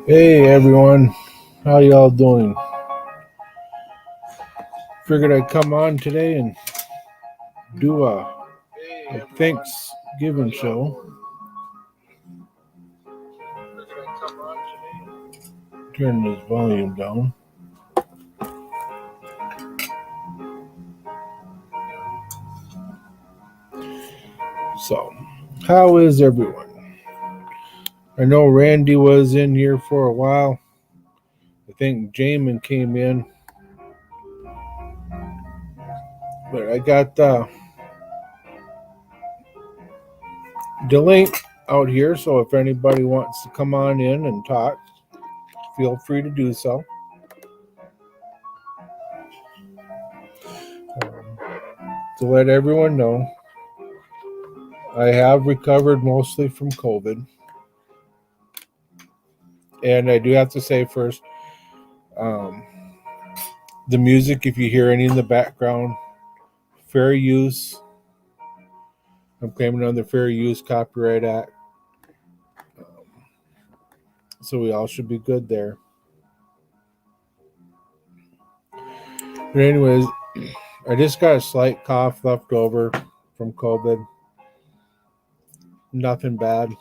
Hey everyone, how y'all doing? Figured I'd come on today and do a Thanksgiving show. Turn this volume down. So, how is everyone? I know Randy was in here for a while. I think Jamin came in. But I got the link out here, so if anybody wants to come on in and talk, feel free to do so. To let everyone know, I have recovered mostly from COVID. And I do have to say first, the music, if you hear any in the background, fair use. I'm claiming on the Fair Use Copyright Act. So we all should be good there. But anyways, I just got a slight cough left over from COVID. Nothing bad.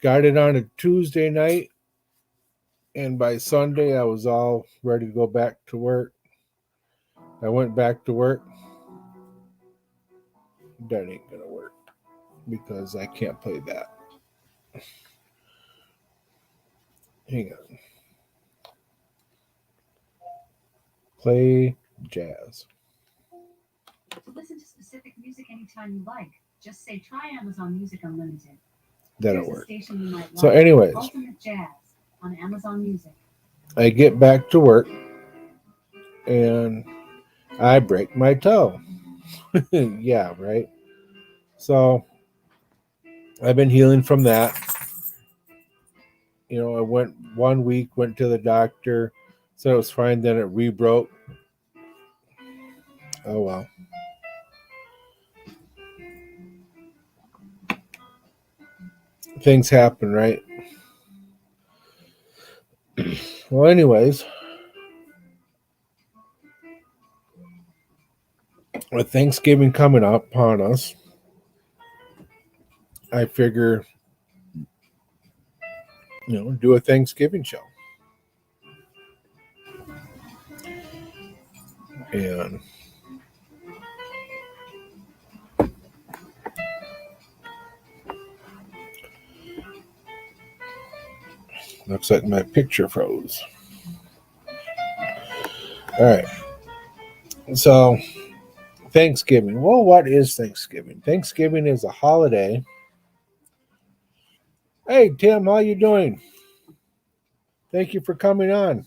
Got it on a Tuesday night, and by Sunday I was all ready to go back to work. I went back to work. That ain't gonna work because I can't play that. Hang on. Play jazz. To listen to specific music anytime you like, just say try Amazon Music Unlimited. That'll Here's a work. station you might like. So anyways, Ultimate Jazz on Amazon Music. I get back to work and I break my toe. Yeah, right. So I've been healing from that. You know, I went 1 week, went to the doctor, said it was fine, then it re-broke. Oh well. Things happen, right? Well, anyways, with Thanksgiving coming up upon us, I figure, do a Thanksgiving show. And looks like my picture froze. All right. So, Thanksgiving. Well, what is Thanksgiving? Thanksgiving is a holiday. Hey, Tim, how you doing? Thank you for coming on.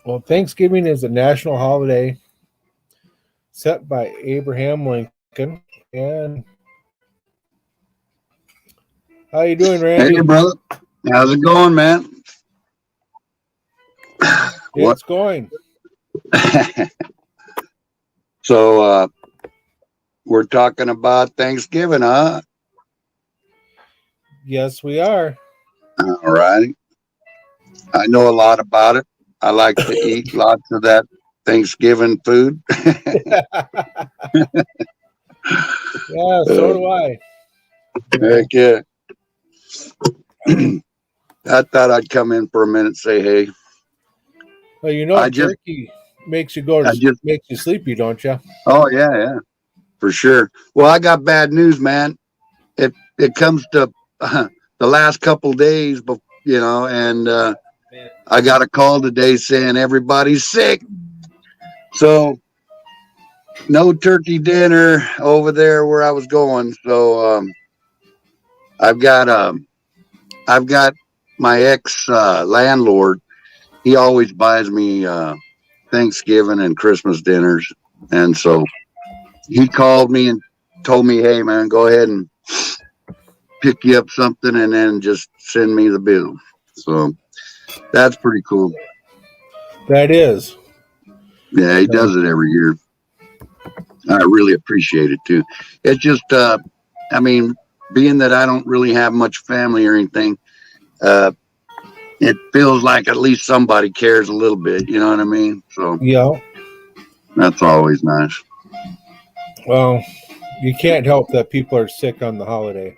Well, Thanksgiving is a national holiday set by Abraham Lincoln. And how you doing, Randy? Hey, brother. How's it going, man? It's going. So, we're talking about Thanksgiving, huh? Yes, we are. All right. I know a lot about it. I like to eat lots of that Thanksgiving food. Yeah, so do I. Heck yeah. I thought I'd come in for a minute and say, hey. Well, turkey makes you makes you sleepy, don't you? Oh, yeah, for sure. Well, I got bad news, man. It comes to the last couple days, and I got a call today saying everybody's sick. So no turkey dinner over there where I was going. So I've got my ex landlord. He always buys me Thanksgiving and Christmas dinners, and so he called me and told me, "Hey, man, go ahead and pick you up something, and then just send me the bill." So that's pretty cool. That is. Yeah, he does it every year. I really appreciate it too. It's just, I mean, being that I don't really have much family or anything, uh, it feels like at least somebody cares a little bit. You know what I mean? So Yeah. that's always nice. Well, you can't help that people are sick on the holiday.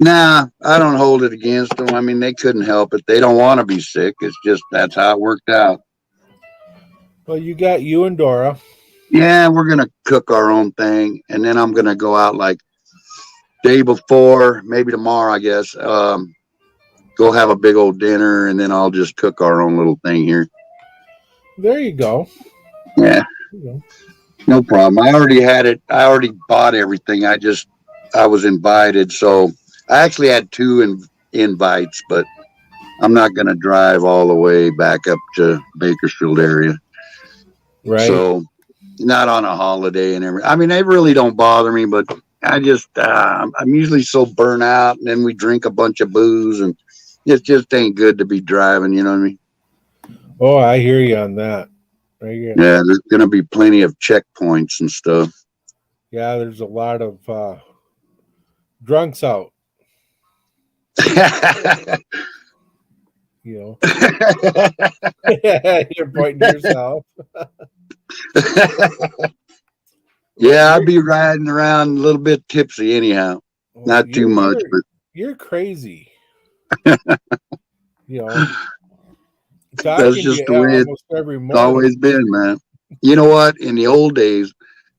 Nah, I don't hold it against them. I mean, they couldn't help it. They don't want to be sick. It's just that's how it worked out. Well, you got you and Dora. Yeah, we're gonna cook our own thing, and then I'm gonna go out like day before, maybe tomorrow, I guess. Go have a big old dinner, and then I'll just cook our own little thing here. There you go. Yeah, You know. no problem. I already had it. I already bought everything. I was invited, so I actually had two invites, but I'm not gonna drive all the way back up to Bakersfield area. Right. So not on a holiday and everything. I mean, they really don't bother me, but I just I'm usually so burnt out, and then we drink a bunch of booze, and it just ain't good to be driving. You know what I mean? Oh, I hear you on that. Right here. Yeah, there's gonna be plenty of checkpoints and stuff. Yeah, there's a lot of drunks out. You know. You're pointing to yourself. Yeah, I'd be riding around a little bit tipsy anyhow. Well, Not too much, but you're crazy. You know. Talking that's to just you the way almost every it's morning. always been, man. You know what? In the old days,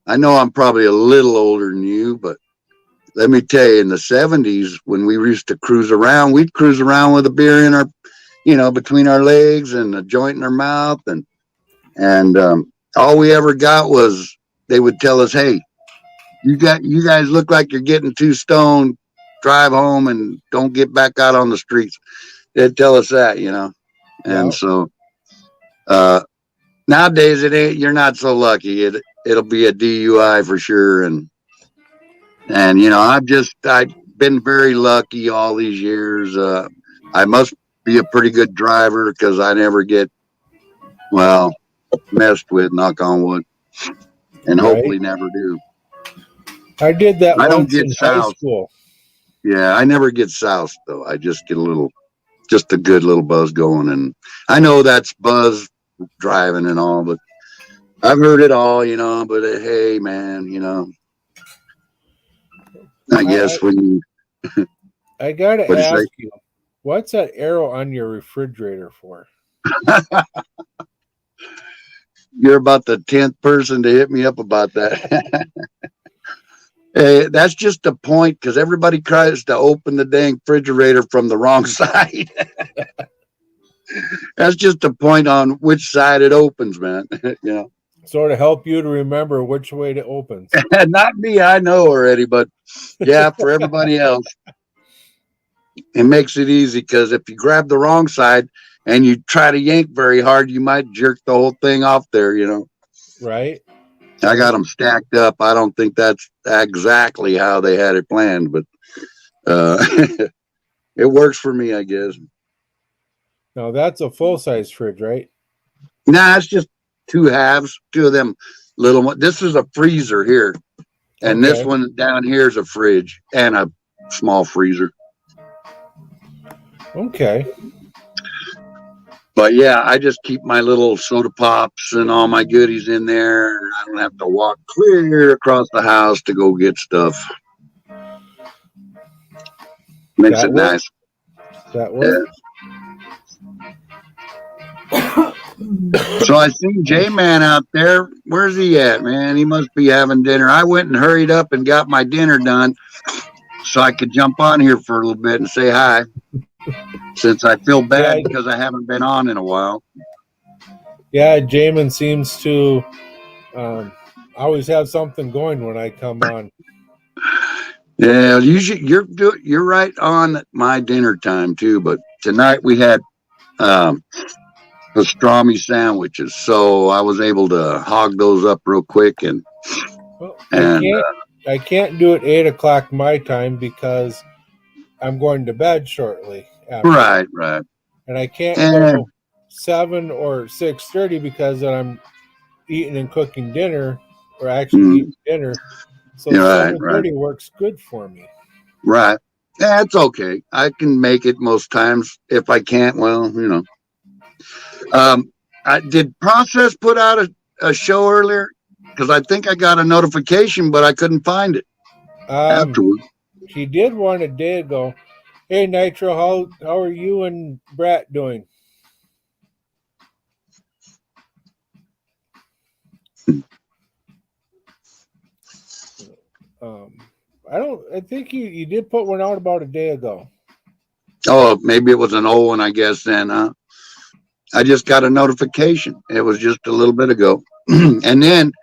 I know I'm probably a little older than you, but let me tell you, in the 70s, when we used to cruise around, we'd cruise around with a beer in our, between our legs and a joint in our mouth. And all we ever got was they would tell us, hey, you guys look like you're getting too stoned. Drive home and don't get back out on the streets. They'd tell us that, And Yeah. so nowadays you're not so lucky. It'll be a DUI for sure. And I've been very lucky all these years. I must be a pretty good driver because I never get messed with, knock on wood, and hopefully never do. I did that I don't once get in high south. school. Yeah, I never get south though. I just get just a good little buzz going, and I know that's buzz driving and all, but I've heard it all, But hey, man, I guess when I gotta What'd you ask say? you, what's that arrow on your refrigerator for? you're about the 10th person to hit me up about that. Hey, that's just a point because everybody tries to open the dang refrigerator from the wrong side. That's just a point on which side it opens, man. So to help you to remember which way it opens. Not me, I know already, but yeah, for everybody else, it makes it easy because if you grab the wrong side and you try to yank very hard, you might jerk the whole thing off there, Right? I got them stacked up. I don't think that's exactly how they had it planned, but it works for me, I guess. Now that's a full-size fridge, right? Nah, it's just two halves, two of them little ones. This is a freezer here, and this Okay. one down here is a fridge and a small freezer. Okay. But yeah, I just keep my little soda pops and all my goodies in there. I don't have to walk clear across the house to go get stuff. Makes That it works. nice. That works. So I seen J-Man out there. Where's he at, man? He must be having dinner. I went and hurried up and got my dinner done so I could jump on here for a little bit and say hi. Since I feel bad Yeah. because I haven't been on in a while. Yeah, Jamin seems to always have something going when I come on. Yeah, you're right on my dinner time too. But tonight we had pastrami sandwiches, so I was able to hog those up real quick. And Well, And, I can't do it 8:00 my time because I'm going to bed shortly. After. right. And I can't And- go 7 or 6:30 because then I'm eating and cooking dinner or actually eat dinner. So Right, 7:30 works good for me. Right. Yeah, it's okay. I can make it most times. If I can't, well, I did Process put out a show earlier because I think I got a notification, but I couldn't find it afterward. He did one a day ago. Hey Nitro, how are you and Brat doing? I think you did put one out about a day ago. Oh, maybe it was an old one, I guess then, huh? I just got a notification. It was just a little bit ago. And then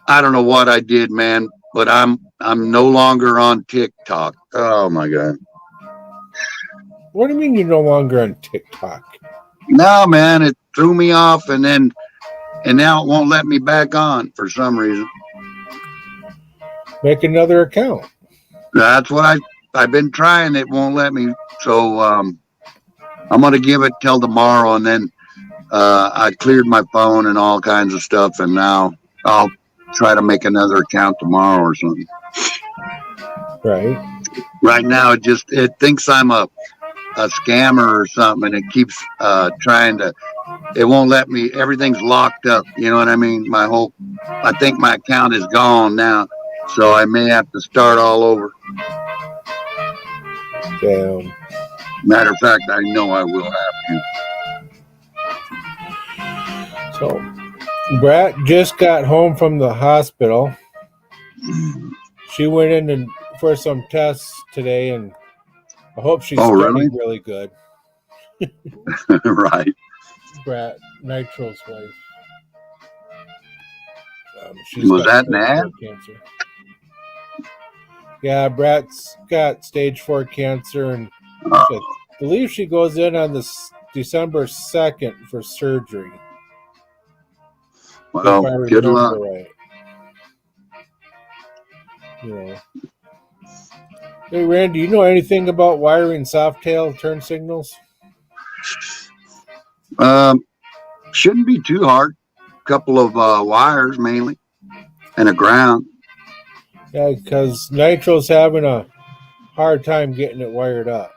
I don't know what I did, man, but I'm no longer on TikTok. Oh my God. What do you mean you're no longer on TikTok? No, man, it threw me off and now it won't let me back on for some reason. Make another account. That's what I've been trying. It won't let me. So I'm gonna give it till tomorrow, and then I cleared my phone and all kinds of stuff, and now I'll try to make another account tomorrow or something. Right. Right now, it thinks I'm a scammer or something, and it keeps trying to. It won't let me. Everything's locked up. You know what I mean? I think my account is gone now, so I may have to start all over. Damn. Matter of fact, I know I will have to. So, Brat just got home from the hospital. She went in for some tests today, and I hope she's studying really good. Right. Brat, Nitro's wife. Was that bad? Cancer. Yeah, Brat's got stage 4 cancer, and I believe she goes in on December 2nd for surgery. Well, good luck. Right. Hey, Randy, you know anything about wiring Softail turn signals? Shouldn't be too hard. A couple of wires mainly, and a ground. Yeah, because Nitro's having a hard time getting it wired up.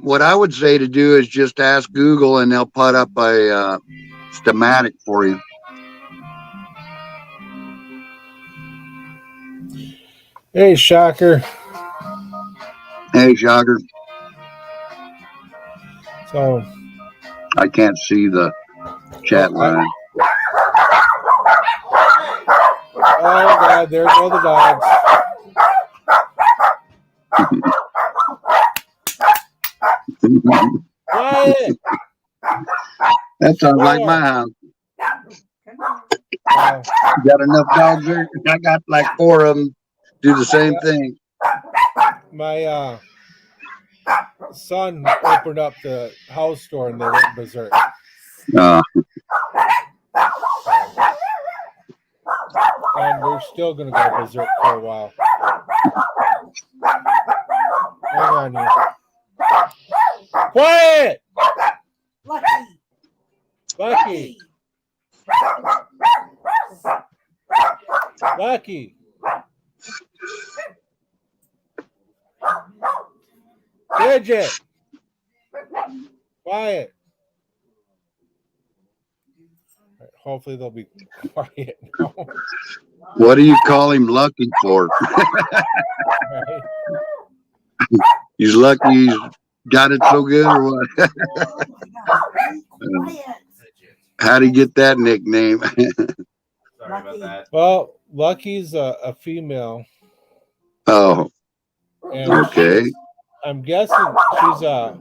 What I would say to do is just ask Google, and they'll put up a schematic for you. Hey, Shocker. Hey, Shocker. So I can't see the chat line. Oh God, there go the dogs. Quiet. That sounds like my house. You got enough dogs there? I got like 4 of them do the same thing. My son opened up the house door and they went berserk. And they're still going to go berserk for a while. Hang on here. Quiet! Lucky! Lucky! Bridget! Quiet! Right, hopefully they'll be quiet now. What do you call him lucky for? Right. He's lucky he's got it so good or what? How'd he get that nickname? Sorry about that. Well, Lucky's a female. Oh, And okay. I'm guessing she's a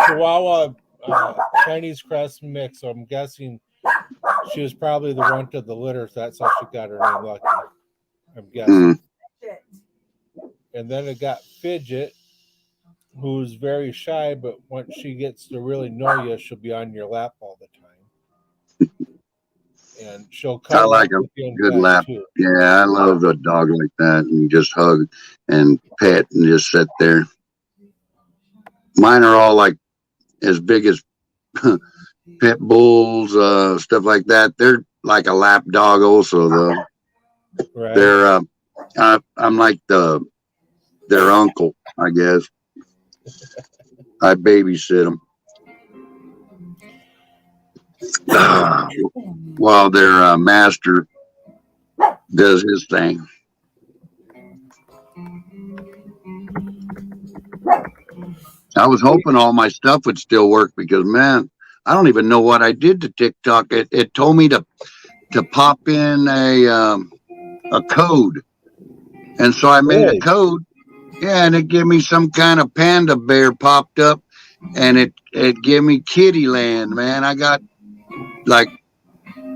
Chihuahua Chinese crest mix. So I'm guessing she was probably the runt of the litter. So that's how she got her name Lucky. I'm guessing. And then it got Fidget, who's very shy, but once she gets to really know you, she'll be on your lap all the time. And she'll come. I like a good lap. Too. Yeah, I love a dog like that, and just hug and pet and just sit there. Mine are all like as big as pit bulls, stuff like that. They're like a lap dog also, though. Right. They're I'm like their uncle, I guess. I babysit them while their master does his thing. I was hoping all my stuff would still work because, man, I don't even know what I did to TikTok. It told me to pop in a code, and so I made a code. Yeah, and it gave me some kind of panda bear popped up, and it gave me Kitty Land. Man, I got like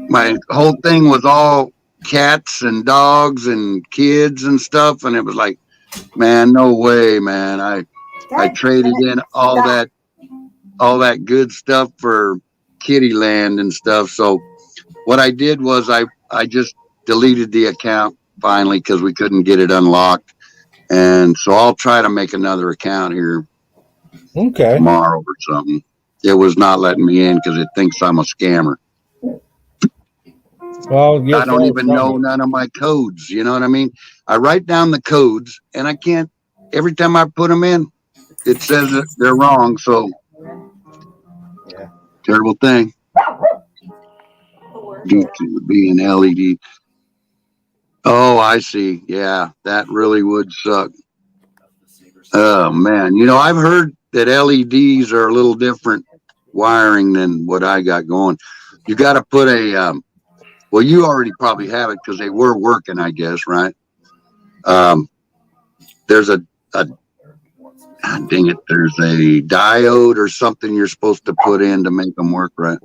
my whole thing was all cats and dogs and kids and stuff, and it was like, man, no way, man. I traded in all that good stuff for Kitty Land and stuff. So what I did was I just deleted the account finally because we couldn't get it unlocked. And so I'll try to make another account here tomorrow or something. It was not letting me in because it thinks I'm a scammer. Well, I don't even know none of my codes. You know what I mean? I write down the codes and I can't, every time I put them in, it says that they're wrong. So terrible thing. DQB and LED. Oh, I see. Yeah, that really would suck. Oh man, you know, I've heard that LEDs are a little different wiring than what I got going. You got to put a well, you already probably have it because they were working, I guess, right? There's a dang it, there's a diode or something you're supposed to put in to make them work right.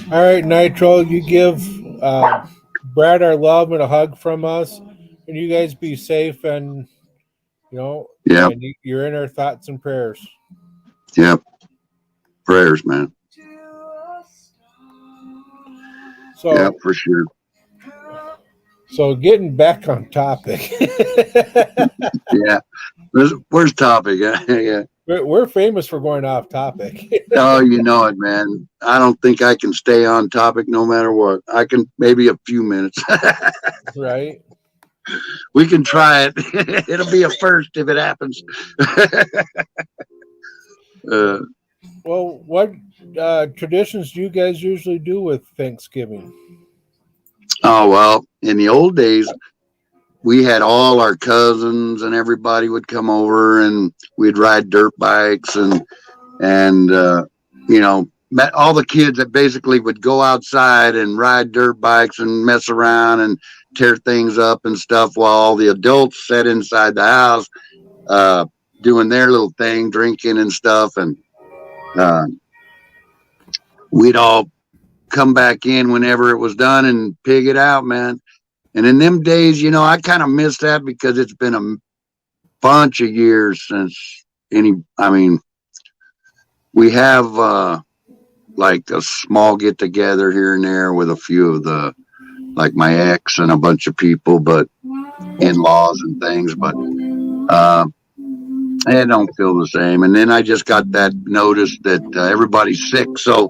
All right, Nitro, you give Brad our love and a hug from us, and you guys be safe, and yeah, and you're in our thoughts and prayers. Yep, prayers, man. So yeah, for sure. So getting back on topic. Yeah, where's topic? Yeah. We're famous for going off topic. Oh, you know it, man. I don't think I can stay on topic no matter what. I can maybe a few minutes. Right. We can try it. It'll be a first if it happens. Well, what traditions do you guys usually do with Thanksgiving? Oh, well, in the old days, we had all our cousins and everybody would come over and we'd ride dirt bikes and met all the kids that basically would go outside and ride dirt bikes and mess around and tear things up and stuff while all the adults sat inside the house doing their little thing, drinking and stuff. And we'd all come back in whenever it was done and pig it out, man. And in them days, I kind of miss that because it's been a bunch of years since we have like a small get together here and there with a few of like my ex and a bunch of people, but in-laws and things, but it don't feel the same. And then I just got that notice that everybody's sick, so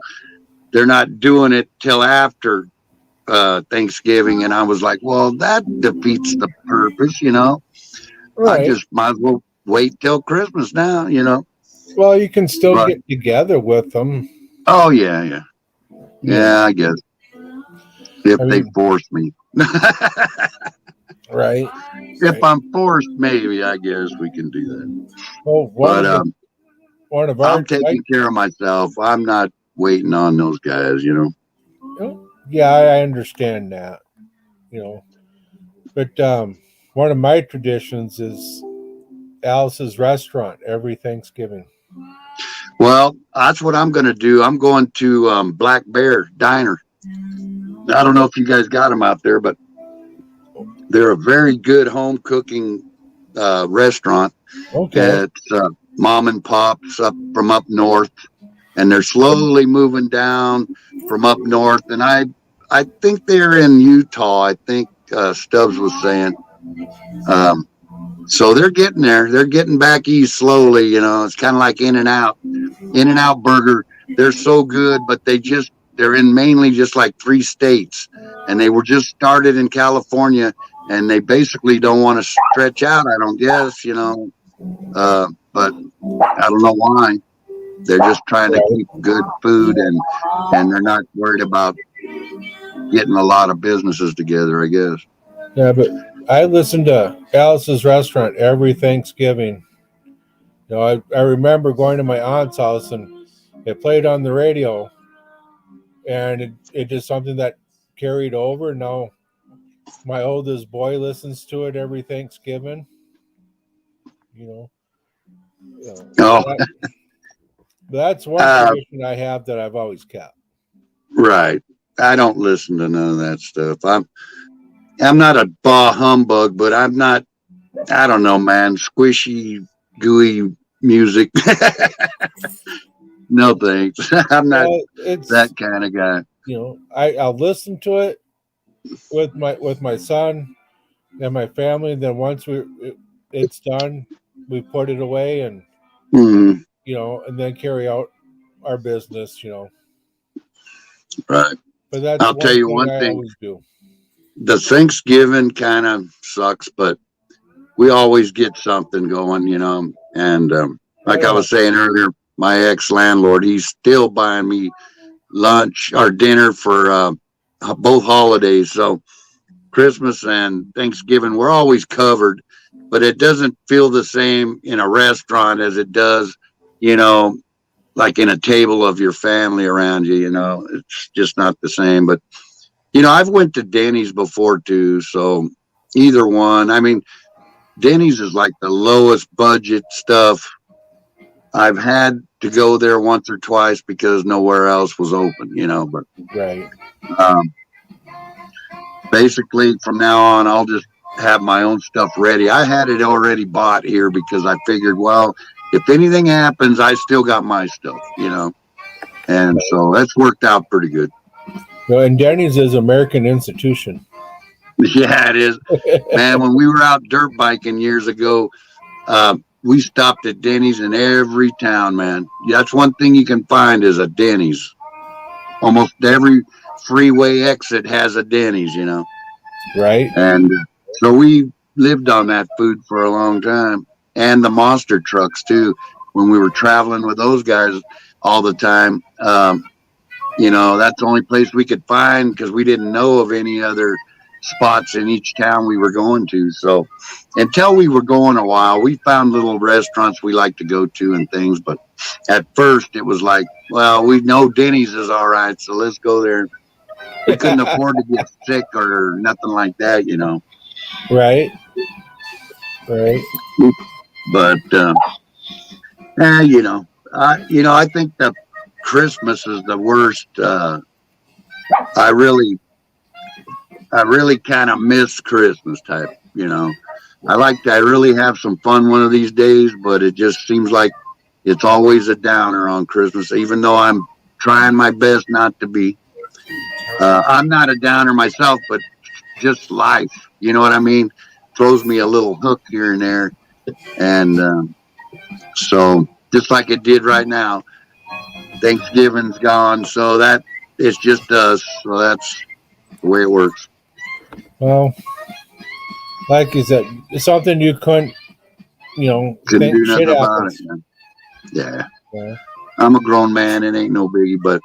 they're not doing it till after Thanksgiving, and I was like, well, that defeats the purpose, Right. I just might as well wait till Christmas now, Well, you can still get together with them. Oh yeah, I guess if they force me. Right. If I'm forced, maybe I guess we can do that. Well, I'm taking care of myself. I'm not waiting on those guys, Yeah, I understand that, But one of my traditions is Alice's restaurant every Thanksgiving. Well, that's what I'm going to do. I'm going to Black Bear Diner. I don't know if you guys got them out there, but they're a very good home cooking restaurant. Okay. It's mom and pops from up north, and they're slowly moving down from up north. And I think they're in Utah. I think Stubbs was saying. So they're getting there. They're getting back east slowly. You know, it's kind of like In-N-Out Burger. They're so good, but they're in mainly just like 3 states, and they were just started in California, and they basically don't want to stretch out. I don't guess, you know, but I don't know why. They're just trying to keep good food, and they're not worried about getting a lot of businesses together, I guess. Yeah, but I listen to Alice's Restaurant every Thanksgiving. You know, I remember going to my aunt's house and it played on the radio, and it is something that carried over. Now my oldest boy listens to it every Thanksgiving. You know, Oh, that's one tradition I have that I've always kept. right. I don't listen to none of that stuff. I'm not a bah humbug, but I'm not. I don't know, man. Squishy, gooey music. No thanks. I'm not It's that kind of guy. you know, I'll listen to it with my son and my family. And then once it's done, we put it away and Mhm. you know, and then carry out our business. You know, Right. but that's I'll tell one you thing one I thing. always do. The Thanksgiving kind of sucks, but we always get something going, you know. And like I was saying earlier, my ex landlord, he's still buying me lunch or dinner for both holidays. So Christmas and Thanksgiving, we're always covered, but it doesn't feel the same in a restaurant as it does, you know, like in a table of your family around you. You know, it's just not the same. But you know, I've went to Denny's before too, so either one. I mean, Denny's is like the lowest budget stuff. I've had to go there once or twice because nowhere else was open, you know. But Right. um, basically, from now on, I'll just have my own stuff ready. I had it already bought here because I figured, well, if anything happens, I still got my stuff, you know. And so that's worked out pretty good. No, and Denny's is American institution. Yeah, it is. Man, when we were out dirt biking years ago, we stopped at Denny's in every town, man. That's one thing you can find is a Denny's. Almost every freeway exit has a Denny's, you know. Right. And so we lived on that food for a long time. And the monster trucks, too. When we were traveling with those guys all the time, you know, that's the only place we could find because we didn't know of any other spots in each town we were going to. So until we were going a while, we found little restaurants we like to go to and things. But at first it was like, well, we know Denny's is all right, so let's go there. We couldn't afford to get sick or nothing like that, you know. Right. Right. But you know, I think that Christmas is the worst. I really kind of miss Christmas type, you know. I really have some fun one of these days, but it just seems like it's always a downer on Christmas, even though I'm trying my best not to be. I'm not a downer myself, but just life, you know what I mean? Throws me a little hook here and there. And so just like it did right now, Thanksgiving's gone. So that it's just us. So that's the way it works. Well, like you said, it's something you couldn't, you know, Couldn't do shit nothing about happens. it, man. Yeah. Yeah. I'm a grown man. It ain't no biggie, but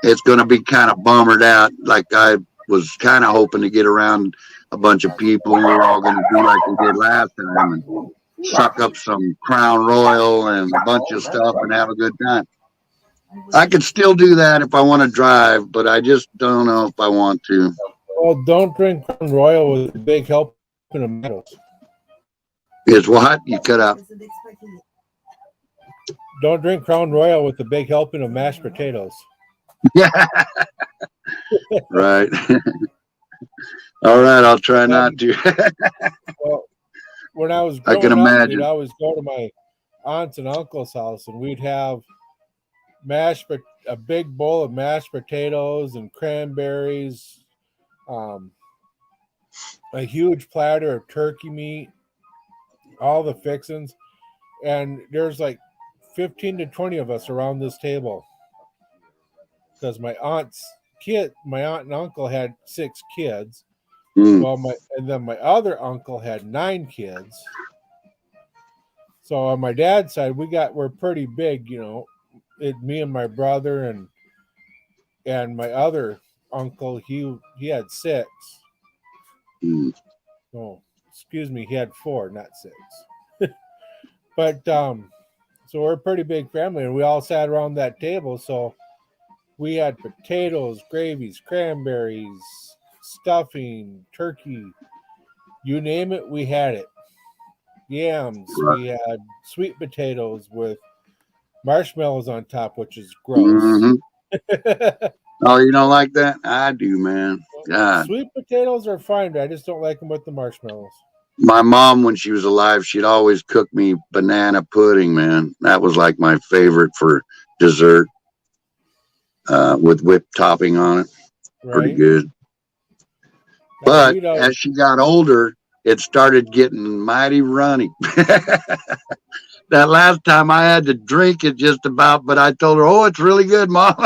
it's going to be kind of bummered out. Like I was kind of hoping to get around a bunch of people and we're all going to do like we did last time and suck up some Crown Royal and a bunch of stuff and have a good time. I could still do that if I want to drive, but I just don't know if I want to. Well, don't drink Crown Royal with a big helping of tomatoes. Is what? You cut out. Don't drink Crown Royal with a big helping of mashed potatoes. Yeah. Right. All right. I'll try not to. Well, when I was I growing can up, imagine. we'd always go to my aunt's and uncle's house, and we'd have a big bowl of mashed potatoes and cranberries, a huge platter of turkey meat, all the fixings, and there's like 15 to 20 of us around this table because my aunt and uncle had 6 kids. Mm. Well, then my other uncle had 9 kids. So on my dad's side, we're pretty big, me and my brother and my other uncle, he had 6. Mm. Oh, excuse me, he had 4, not 6. But so we're a pretty big family, and we all sat around that table. So we had potatoes, gravies, cranberries, stuffing, turkey, you name it, we had it. Yams, we had sweet potatoes with marshmallows on top, which is gross. Mm-hmm. Oh, you don't like that? I do, man. God. Sweet potatoes are fine, but I just don't like them with the marshmallows. My mom, when she was alive, she'd always cook me banana pudding, man. That was like my favorite for dessert, with whipped topping on it. Right? Pretty good. Now, But as she got older, it started getting mighty runny. That last time I had to drink it just about, but I told her, "Oh, it's really good, Mom."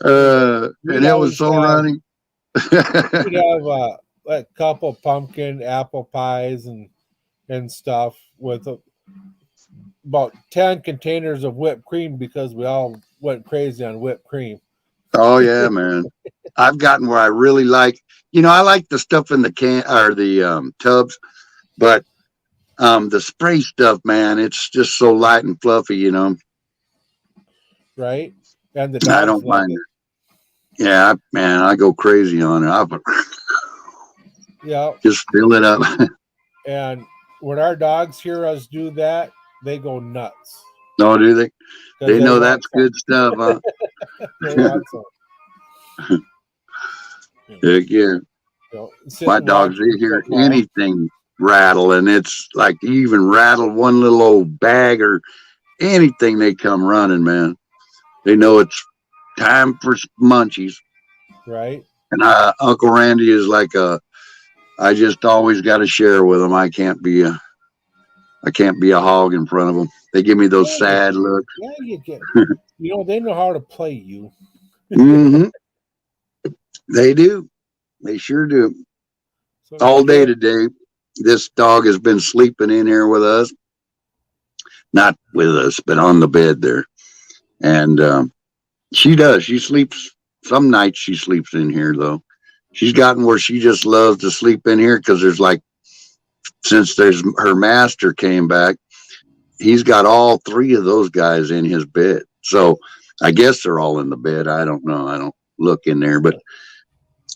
And it was so runny. We'd have a couple pumpkin apple pies and stuff with about 10 containers of whipped cream because we all went crazy on whipped cream. Oh yeah, man. I've gotten where I really like, I like the stuff in the can or the tubs, but the spray stuff, man, it's just so light and fluffy, Right? And the dogs I don't mind it. Yeah, man, I go crazy on it. Yeah. Just fill it up. And when our dogs hear us do that, they go nuts. No, do they? They know that's good stuff, huh? They want some. Heck yeah. My dogs, they hear anything rattle, and it's like you even rattle one little old bag or anything, they come running, man. They know it's time for munchies. Right. And Uncle Randy is like I just always got to share with them. I can't be a hog in front of them. They give me those sad looks. Yeah, you get. They know how to play you. Mm-hmm. They do. They sure do. So all day today, this dog has been sleeping in here with us. Not with us, but on the bed there. And she does. She sleeps. Some nights she sleeps in here, though. She's gotten where she just loves to sleep in here because since her master came back, he's got all 3 of those guys in his bed. So I guess they're all in the bed. I don't know. I don't look in there, but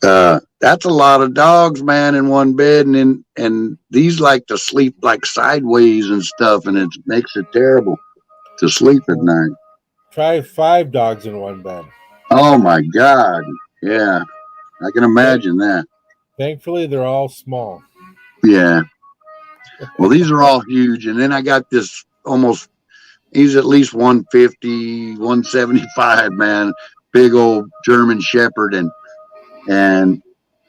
that's a lot of dogs, man, in one bed. And these like to sleep like sideways and stuff, and it makes it terrible to sleep at night. Try 5 dogs in one bed. Oh my God. Yeah. I can imagine that. Thankfully, they're all small. Yeah. Well, these are all huge. And then I got this he's at least 150, 175, man. Big old German Shepherd. And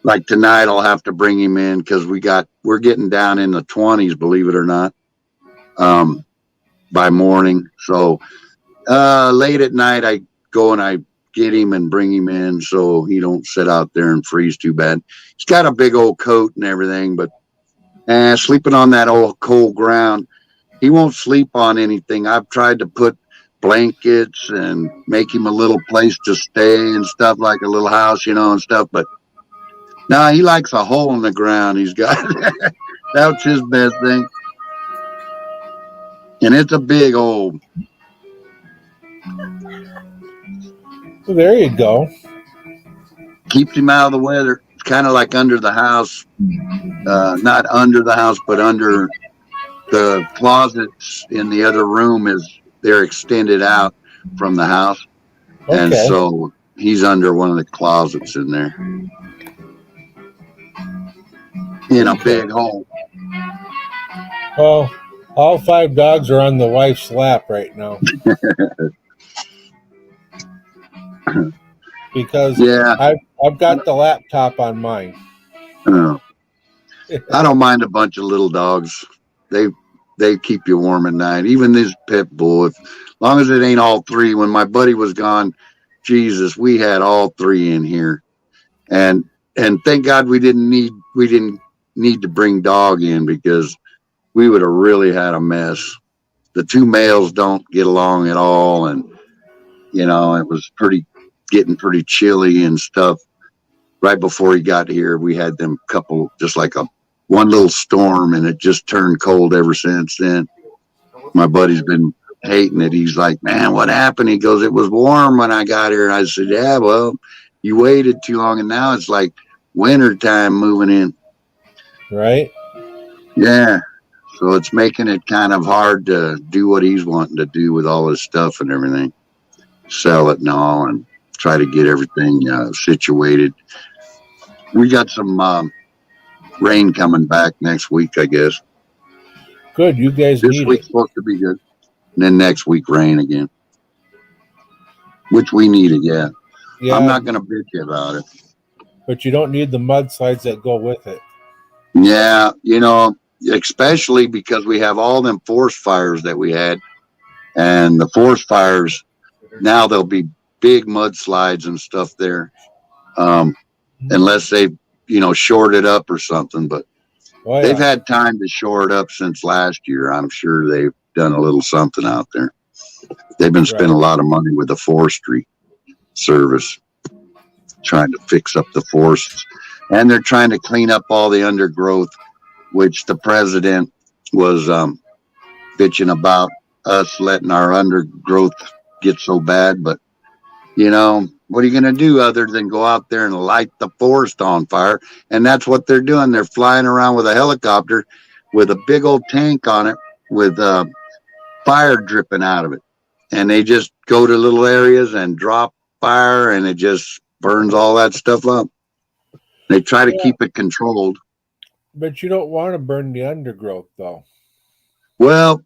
like tonight, I'll have to bring him in because we're getting down in the 20s, believe it or not, by morning. So late at night, I go and I get him and bring him in so he don't sit out there and freeze too bad. He's got a big old coat and everything, but sleeping on that old cold ground, he won't sleep on anything. I've tried to put blankets and make him a little place to stay and stuff, like a little house, and stuff, but no, he likes a hole in the ground. He's got that's his best thing. And it's a big old. Well, there you go. Keeps him out of the weather. It's kind of like under the house, not under the house, but under the closets in the other room. They're extended out from the house. Okay. And so he's under one of the closets in there. In a big hole. Well, all 5 dogs are on the wife's lap right now. Because I've got the laptop on mine. Oh. I don't mind a bunch of little dogs. They keep you warm at night. Even this pit bull, as long as it ain't all three. When my buddy was gone, Jesus, we had all three in here, and thank God we didn't need to bring dog in, because we would have really had a mess. The two males don't get along at all, and it was getting pretty chilly and stuff. Right before he got here, we had them couple, just like one little storm, and it just turned cold ever since then. My buddy's been hating it. He's like, man, what happened? He goes, it was warm when I got here. And I said, yeah, well, you waited too long, and now it's like winter time moving in. Right? Yeah. So it's making it kind of hard to do what he's wanting to do with all his stuff and everything. Sell it and all, and try to get everything situated. We got some rain coming back next week, I guess. Good. You guys This need week's it. supposed to be good. And then next week, rain again. Which we needed, yeah. Yeah, I'm not going to bitch about it. but you don't need the mudslides that go with it. Yeah, especially because we have all them forest fires that we had. And the forest fires, now there'll be big mudslides and stuff there. Unless they, short it up or something. But Oh, yeah. they've had time to shore it up since last year. I'm sure they've done a little something out there. They've been spending a lot of money with the forestry service, trying to fix up the forests. And they're trying to clean up all the undergrowth, which the president was bitching about us letting our undergrowth get so bad. But, what are you going to do other than go out there and light the forest on fire? And that's what they're doing. They're flying around with a helicopter with a big old tank on it with fire dripping out of it. And they just go to little areas and drop fire, and it just burns all that stuff up. They try to keep it controlled. But you don't want to burn the undergrowth, though. Well,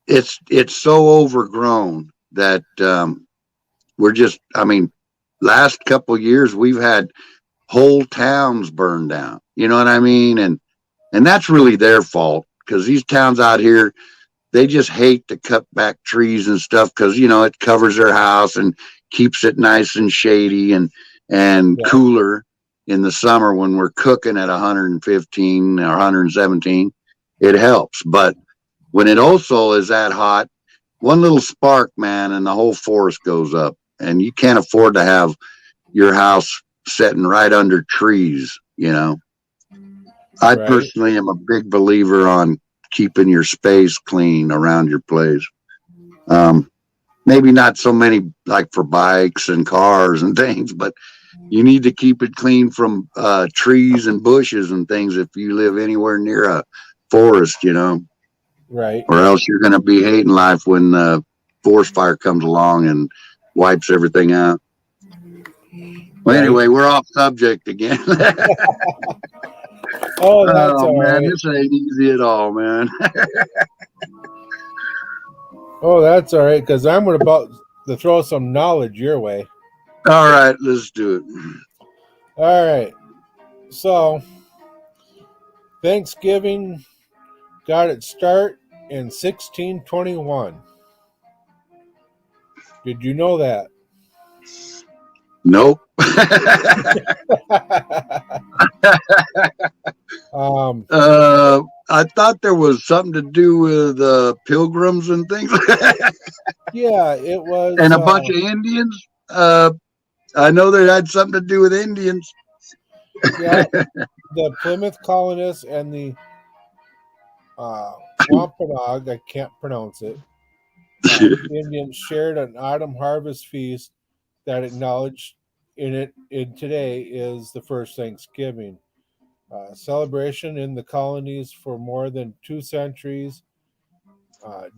it's so overgrown that we're just, last couple of years we've had whole towns burned down. You know what I mean? And that's really their fault, because these towns out here, they just hate to cut back trees and stuff, because it covers their house and keeps it nice and shady and cooler in the summer when we're cooking at 115 or 117. It helps. But when it also is that hot, one little spark, man, and the whole forest goes up. And you can't afford to have your house sitting right under trees, I personally am a big believer on keeping your space clean around your place. Maybe not so many like for bikes and cars and things, but you need to keep it clean from trees and bushes and things if you live anywhere near a forest, Right. Or else you're going to be hating life when the forest fire comes along and wipes everything out. Well, anyway, we're off subject again. Oh, that's all man, right. this ain't easy at all, man. Oh, that's all right, because I'm about to throw some knowledge your way. All right, let's do it. All right. So, Thanksgiving got its start in 1621. Did you know that? Nope. I thought there was something to do with pilgrims and things. Yeah, it was. And a bunch of Indians. I know they had something to do with Indians. Yeah, the Plymouth colonists and the Wampanoag, I can't pronounce it, Indians shared an autumn harvest feast that acknowledged in today is the first Thanksgiving. Celebration in the colonies for more than 2 centuries.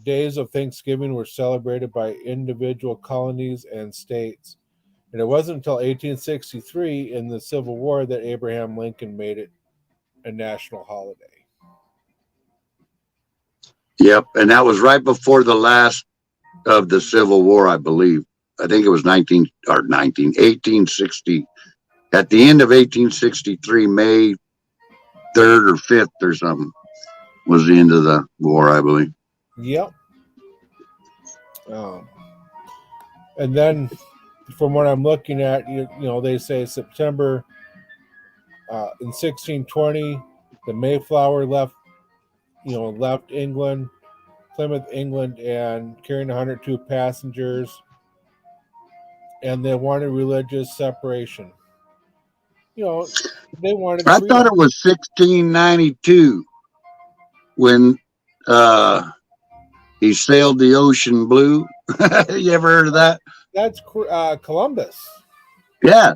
Days of Thanksgiving were celebrated by individual colonies and states. And it wasn't until 1863 in the Civil War that Abraham Lincoln made it a national holiday. Yep, and that was right before the last of the Civil War, I believe. I think it was 1860. At the end of 1863, May 3rd or 5th or something was the end of the war, I believe. Yep. And then, from what I'm looking at, you know, they say September in 1620, the Mayflower left England, Plymouth, England, and carrying 102 passengers, and they wanted religious separation. You know, they wanted I freedom. thought it was 1692 when he sailed the ocean blue. You ever heard of that? That's Columbus. Yeah.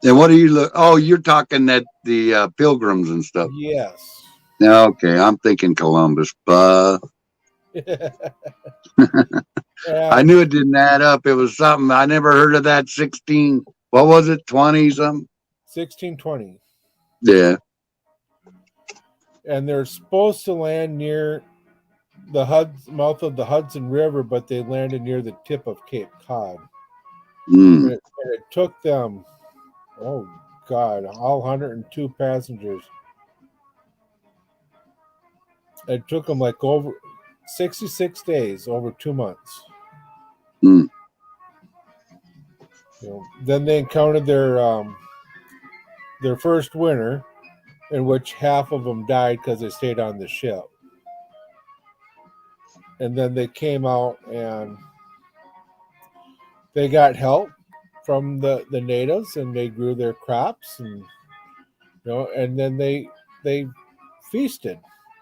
And what do you look? Oh, you're talking that the Pilgrims and stuff. Yes. Okay, I'm thinking Columbus, but I knew it didn't add up. It was something I never heard of that. 16. What was it? 20 something. 1620. Yeah. And they're supposed to land near the mouth of the Hudson River, but they landed near the tip of Cape Cod. Mm. And it took them, oh God, all 102 passengers. It took them like over 66 days, over 2 months. Mm. You know, then they encountered their first winter, in which half of them died because they stayed on the ship. And then they came out and they got help from the natives, and they grew their crops, and and then they feasted,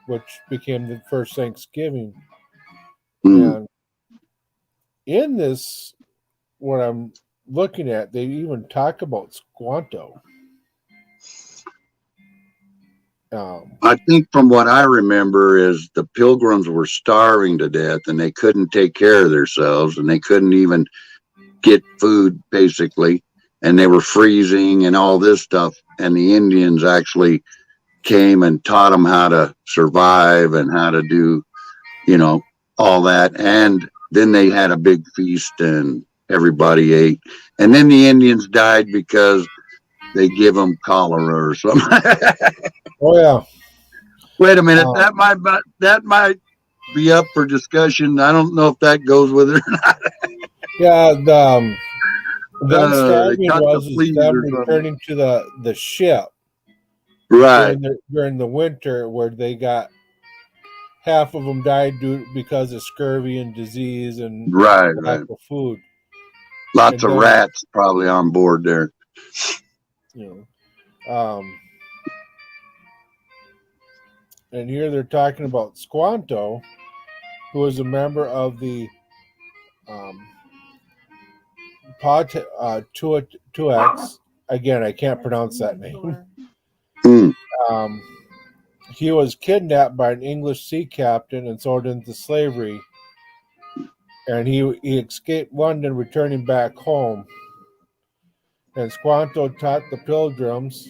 which became the first Thanksgiving. Mm. And in this, what I'm looking at, they even talk about Squanto. I think from what I remember is the Pilgrims were starving to death and they couldn't take care of themselves and they couldn't even get food basically, and they were freezing and all this stuff, and the Indians actually came and taught them how to survive and how to do all that, and then they had a big feast and everybody ate, and then the Indians died because they give them cholera or something. Oh yeah. Wait a minute, that might be up for discussion. I don't know if that goes with it or not. Yeah, them starving was them or returning to the ship right. during the winter, where they got half of them died because of scurvy and disease and Right. lack of food. Lots of rats probably on board there. And here they're talking about Squanto, who was a member of the Tuax. Again, I can't pronounce that name. Mm. He was kidnapped by an English sea captain and sold into slavery. And he escaped London, returning back home. And Squanto taught the Pilgrims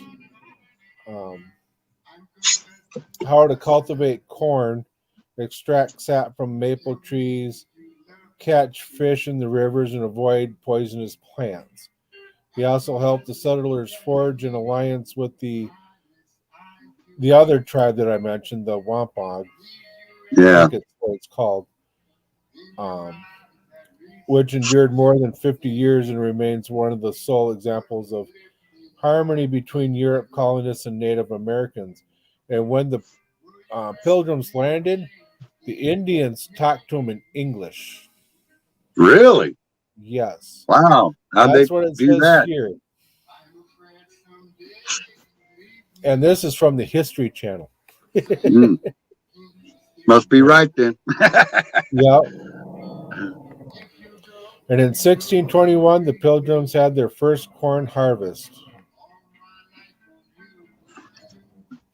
how to cultivate corn, extract sap from maple trees, catch fish in the rivers, and avoid poisonous plants. He also helped the settlers forge an alliance with the other tribe that I mentioned, the Wampanoag. Yeah. I think it's what it's called. Which endured more than 50 years and remains one of the sole examples of harmony between Europe colonists and Native Americans. And when the Pilgrims landed, the Indians talked to them in English. Really? Yes. Wow. How'd That's they what it do says that? here. And this is from the History Channel. Mm. Must be right then. Yep. And in 1621, the Pilgrims had their first corn harvest.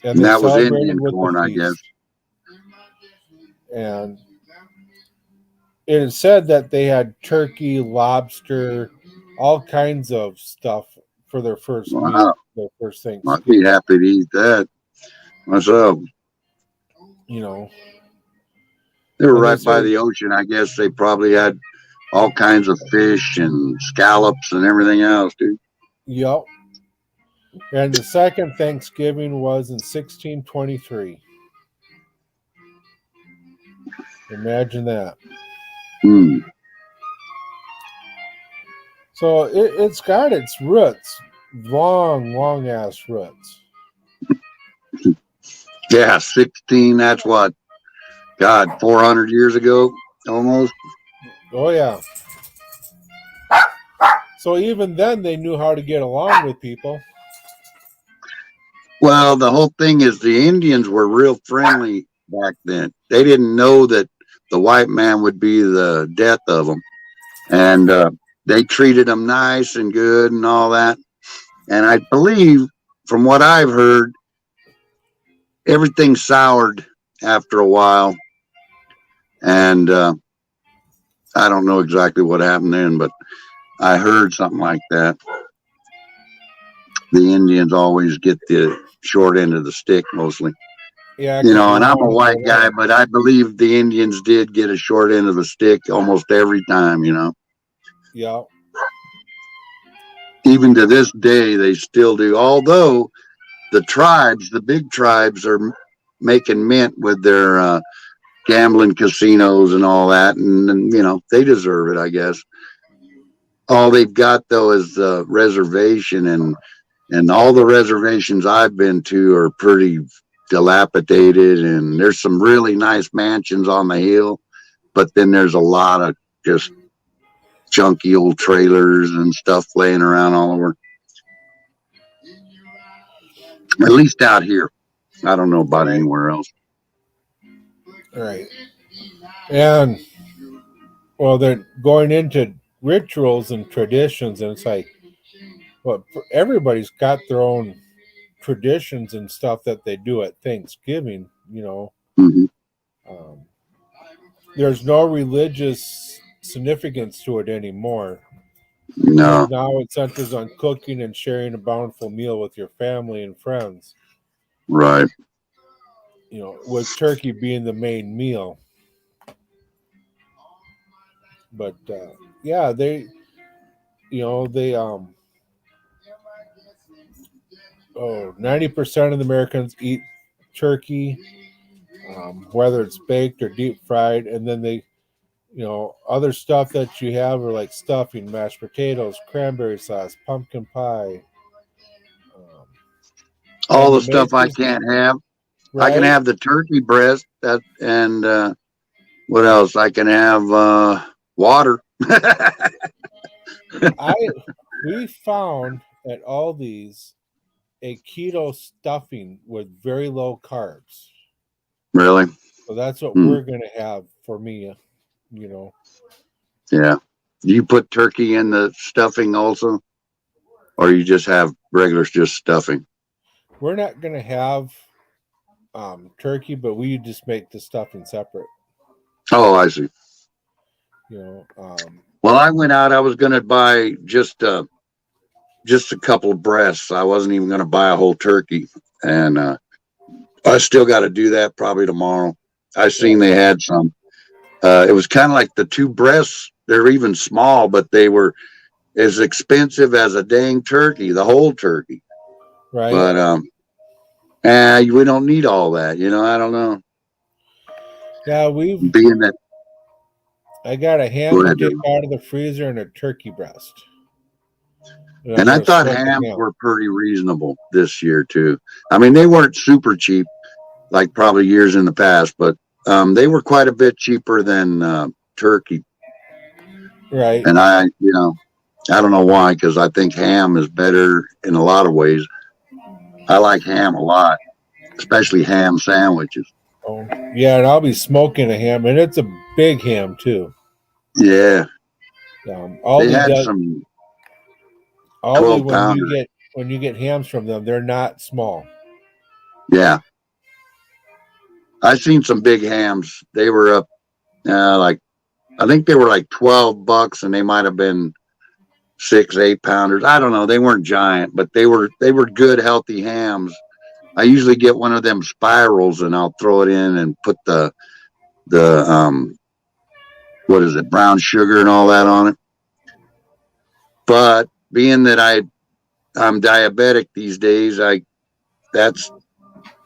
And that was Indian corn, I guess. And it is said that they had turkey, lobster, all kinds of stuff for their first meal, their first Thanksgiving. I'd be happy to eat that myself. They were right by the ocean. I guess they probably had all kinds of fish and scallops and everything else, dude. Yep. And the second Thanksgiving was in 1623. Imagine that. Hmm. So it's got its roots, long ass roots. Yeah, 16. That's what, God, 400 years ago, almost. Oh yeah. So even then, they knew how to get along with people. Well, the whole thing is the Indians were real friendly back then. They didn't know that the white man would be the death of them, and they treated them nice and good and all that. And I believe, from what I've heard, everything soured after a while, and I don't know exactly what happened then, but I heard something like that. The Indians always get the short end of the stick mostly. Yeah, You 'cause know, we and I'm a wanted white to guy, know. but I believe the Indians did get a short end of the stick almost every time, you know. Yeah. Even to this day, they still do. Although the tribes, the big tribes, are making mint with their gambling casinos and all that. And, you know, they deserve it, I guess. All they've got, though, is the reservation. And all the reservations I've been to are pretty dilapidated. And there's some really nice mansions on the hill. But then there's a lot of just junky old trailers and stuff laying around all over. At least out here. I don't know about anywhere else. Right. And well, they're going into rituals and traditions, and it's like, well, everybody's got their own traditions and stuff that they do at Thanksgiving. You know, Hmm. um, there's no religious significance to it anymore. No, Now it centers on cooking and sharing a bountiful meal with your family and friends. right. You know, with turkey being the main meal. But yeah, they 90% of the Americans eat turkey, whether it's baked or deep fried, and then they, other stuff that you have are like stuffing, mashed potatoes, cranberry sauce, pumpkin pie, All and the the stuff I Macy's, can't have. I can right? have the turkey breast that and what else? I can have water. I we found at Aldi's a keto stuffing with very low carbs. Really? So that's what Hmm. we're gonna have for me. You know, Yeah. Do you put turkey in the stuffing also? Or you just have regular just stuffing? we're not gonna have turkey, but we just make the stuffing separate. Oh, I see. You know, Well, I went out, I was gonna buy just a couple of breasts. I wasn't even gonna buy a whole turkey. And I still gotta do that probably tomorrow. I seen they had some. It was kind of like the two breasts. They're even small, but they were as expensive as a dang turkey, the whole turkey. right? But we don't need all that, you know. I don't know. Yeah, Being that, I got a ham go to ahead, take Dave. out of the freezer and a turkey breast. And I'm And I gonna thought smoke a hams ham. were pretty reasonable this year too. I mean, they weren't super cheap, like probably years in the past, but they were quite a bit cheaper than turkey. Right. And I don't know why, because I think ham is better in a lot of ways. I like ham a lot, especially ham sandwiches. Oh, yeah, and I'll be smoking a ham, and it's a big ham too. Yeah, they Aldi had does some Aldi 12 pounders. when you get hams from them, they're not small. Yeah, I seen some big hams. They were up like I think they were like $12, and they might have been 6, 8 pounders. I don't know. They weren't giant, but they were good, healthy hams. I usually get one of them spirals, and I'll throw it in and put the what is it, brown sugar and all that on it. But being that I'm diabetic these days. That's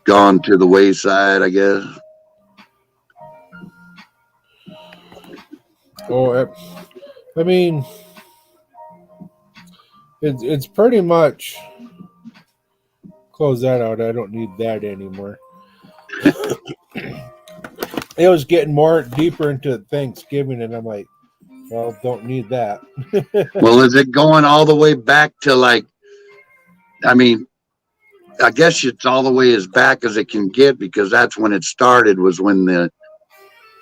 gone to the wayside, I guess. Oh, I mean, it's pretty much close that out. I don't need that anymore. It was getting more deeper into Thanksgiving, and I'm like, well, don't need that. Well, is it going all the way back to like? I mean, I guess it's all the way as back as it can get because that's when it started. Was when the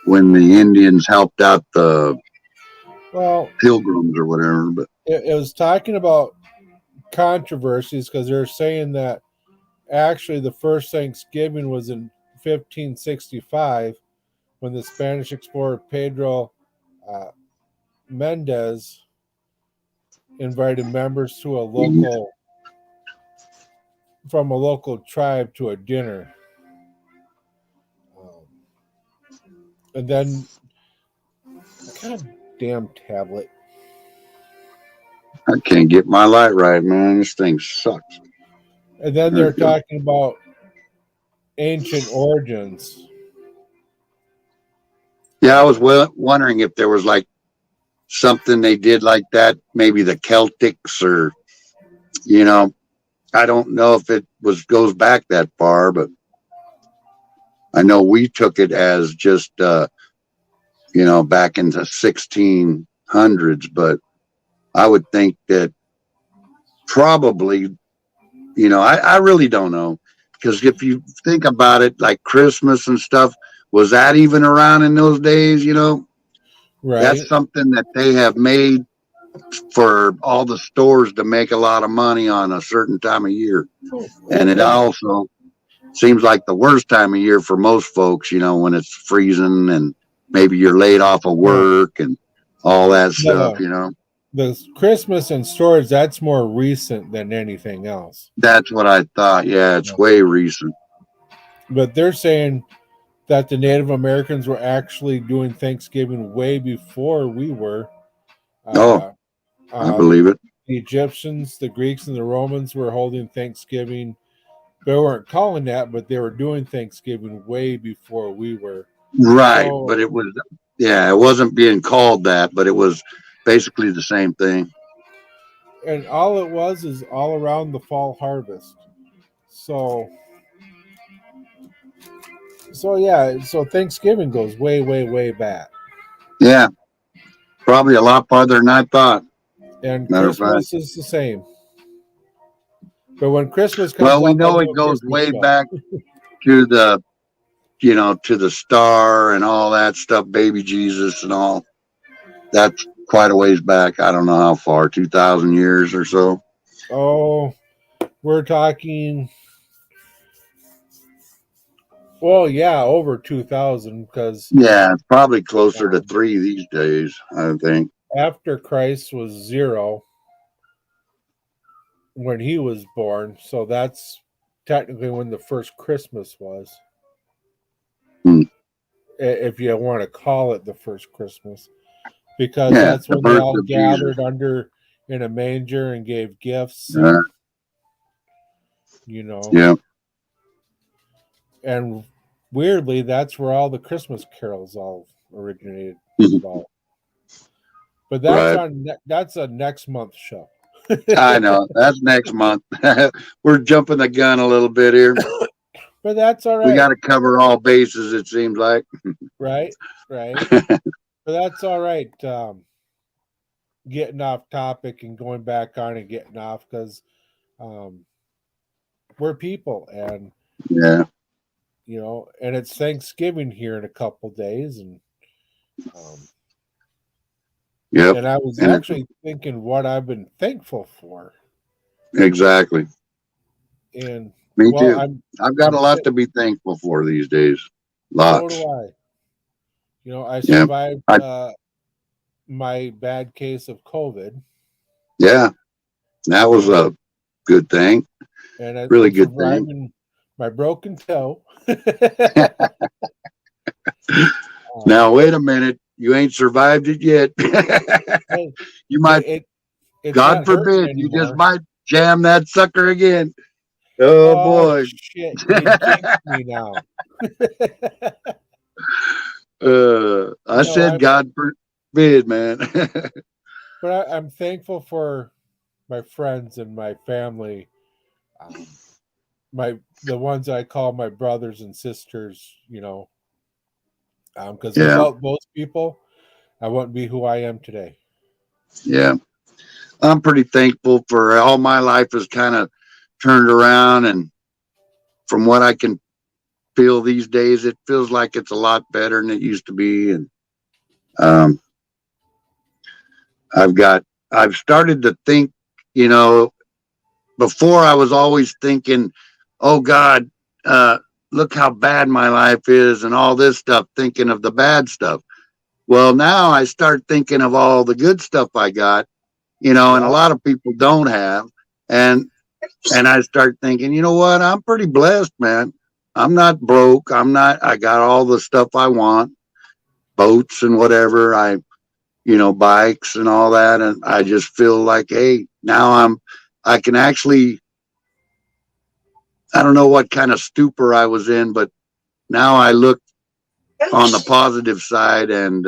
Indians helped out the Well, Pilgrims or whatever. But it was talking about controversies because they're saying that actually the first Thanksgiving was in 1565 when the Spanish explorer Pedro Mendez invited members to from a local tribe to a dinner. And then, God damn tablet. I can't get my light right, man. This thing sucks. And then they're talking about ancient origins. Yeah, I was wondering if there was like something they did like that, maybe the Celtics or, I don't know if it goes back that far, but I know we took it as just, back into 1600s, but I would think that probably, I really don't know. Because if you think about it, like Christmas and stuff, was that even around in those days, Right. That's something that they have made for all the stores to make a lot of money on a certain time of year. And it also seems like the worst time of year for most folks, when it's freezing and maybe you're laid off of work and all that stuff, The Christmas and stores, that's more recent than anything else. That's what I thought. Yeah, it's way recent. But they're saying that the Native Americans were actually doing Thanksgiving way before we were. I believe it. The Egyptians, the Greeks, and the Romans were holding Thanksgiving. They weren't calling that, but they were doing Thanksgiving way before we were. Right, So, but it wasn't being called that, but it was basically the same thing. And all it was is all around the fall harvest. So Thanksgiving goes way, way, way back. Yeah, probably a lot farther than I thought. And Christmas is the same. But when Christmas comes, well, we know it goes way back to the, to the star and all that stuff, baby Jesus and all. That's quite a ways back. I don't know how far, 2,000 years or so. Oh, we're talking. Well, yeah, over 2,000 because. Yeah, it's probably closer to 3 these days, I think. After Christ was 0 when he was born, so that's technically when the first Christmas was. If you want to call it the first Christmas. Because that's when they all gathered in a manger and gave gifts. Yeah. And weirdly, that's where all the Christmas carols all originated about. But that's a next month show. I know. That's next month. We're jumping the gun a little bit here. But that's all right. We got to cover all bases, it seems like. Right. But that's all right. Getting off topic and going back on and getting off because we're people and and it's Thanksgiving here in a couple days and and I was actually thinking what I've been thankful for. Exactly. And me too. I've got a lot to be thankful for these days. Lots. So do I. I survived my bad case of COVID. Yeah, that was a good thing. And I really good thing. My broken toe. Now wait a minute, you ain't survived it yet. You might. God forbid, you just might jam that sucker again. Oh boy. Shit! You jinxed me now. I said God forbid, man. But I'm thankful for my friends and my family, um, the ones I call my brothers and sisters. Because Yeah. without those people, I wouldn't be who I am today. Yeah. I'm pretty thankful for all my life has kind of turned around, and from what I can feel these days, it feels like it's a lot better than it used to be. And um, I've started to think, before I was always thinking, oh God, look how bad my life is and all this stuff, thinking of the bad stuff. Well, now I start thinking of all the good stuff I got, and a lot of people don't have. And I start thinking, you know what? I'm pretty blessed, man. I'm not broke. I got all the stuff I want, boats and whatever. Bikes and all that. And I just feel like, hey, now I can actually, I don't know what kind of stupor I was in, but now I look on the positive side and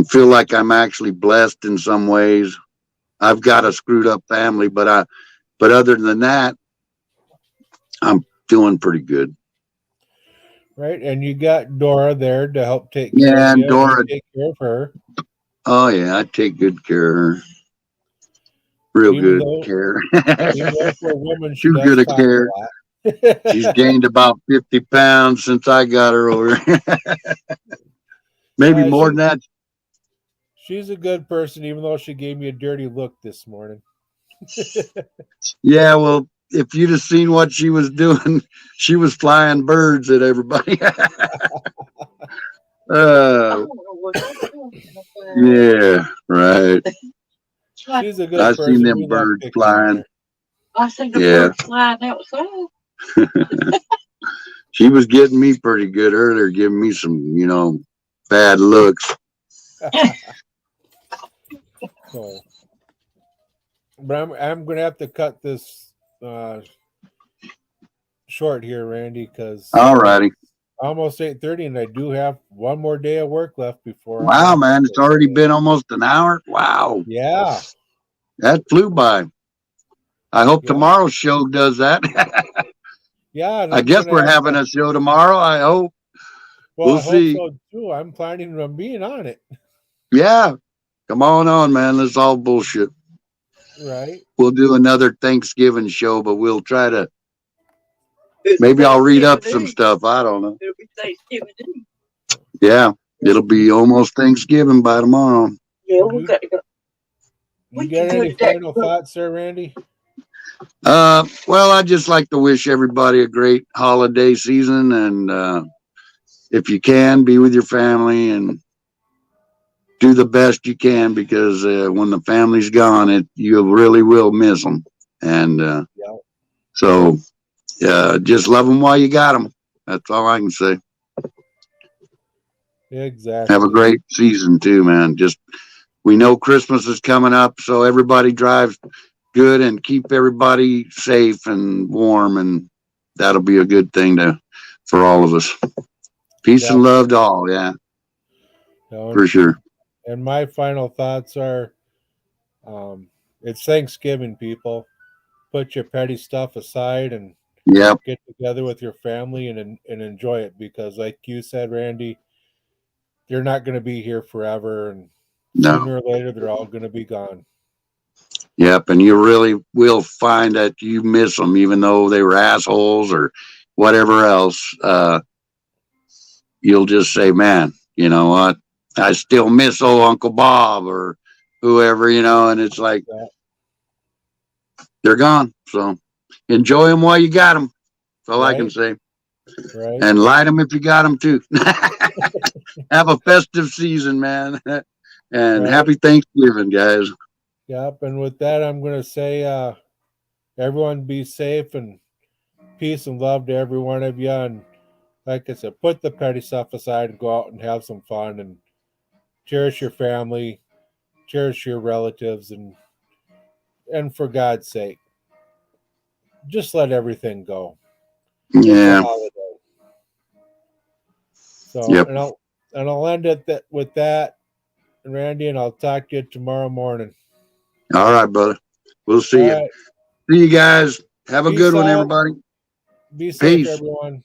feel like I'm actually blessed in some ways. I've got a screwed up family, but other than that, I'm doing pretty good. Right, and you got Dora there to help take care Yeah, of you. and Dora, take care of her. Oh yeah, I take good care of her. Real Even good though care. for a woman, she Too does good a talk care. a lot. She's gained about 50 pounds since I got her over. Maybe more than that. She's a good person, even though she gave me a dirty look this morning. Yeah, well, if you'd have seen what she was doing, she was flying birds at everybody. Yeah, right. She's a good I person. seen them We love birds picking on flying. her. I seen the bird flying outside. She was getting me pretty good earlier, giving me some, bad looks. So, but I'm gonna have to cut this short here, Randy, because Alrighty. almost 8:30, and I do have one more day of work left before. Wow, man, it's already been almost an hour. Wow. Yeah, that flew by. I hope tomorrow's show does that. Yeah, I guess we're having a show tomorrow. I hope. Well, We'll I see. hope so too. I'm planning on being on it. Yeah. Come on, man. That's all bullshit. Right. We'll do another Thanksgiving show, but we'll try to. Maybe I'll read up some stuff. I don't know. It'll be Thanksgiving Day. Yeah. It'll be almost Thanksgiving by tomorrow. Yeah, we got to go. You got any final thoughts there, Randy? Well, I'd just like to wish everybody a great holiday season, and if you can, be with your family and do the best you can, because when the family's gone, you really will miss them. And so just love them while you got them. That's all I can say. Exactly. Have a great season too, man. We know Christmas is coming up, so everybody drives good and keep everybody safe and warm, and that'll be a good thing for all of us. Peace and love to all. Yeah, for sure. And my final thoughts are, it's Thanksgiving, people. Put your petty stuff aside and get together with your family and enjoy it, because like you said, Randy, they're not going to be here forever, and sooner or later they're all going to be gone. Yep, and you really will find that you miss them, even though they were assholes or whatever else. You'll just say, man, you know what? I still miss old Uncle Bob or whoever, and it's like they're gone. So enjoy them while you got them. That's all I can say. Right. And light them if you got them too. Have a festive season, man. And happy Thanksgiving, guys. Yep. And with that, I'm going to say, everyone be safe, and peace and love to every one of you. And like I said, put the petty stuff aside and go out and have some fun and cherish your family, cherish your relatives, and and for God's sake, just let everything go. It's a Yeah. holiday. So, Yep. and I'll end it with that, Randy, and I'll talk to you tomorrow morning. All right, brother. We'll see All you. right. See you guys. Have a Peace good one, out. everybody. Be safe, Peace. everyone.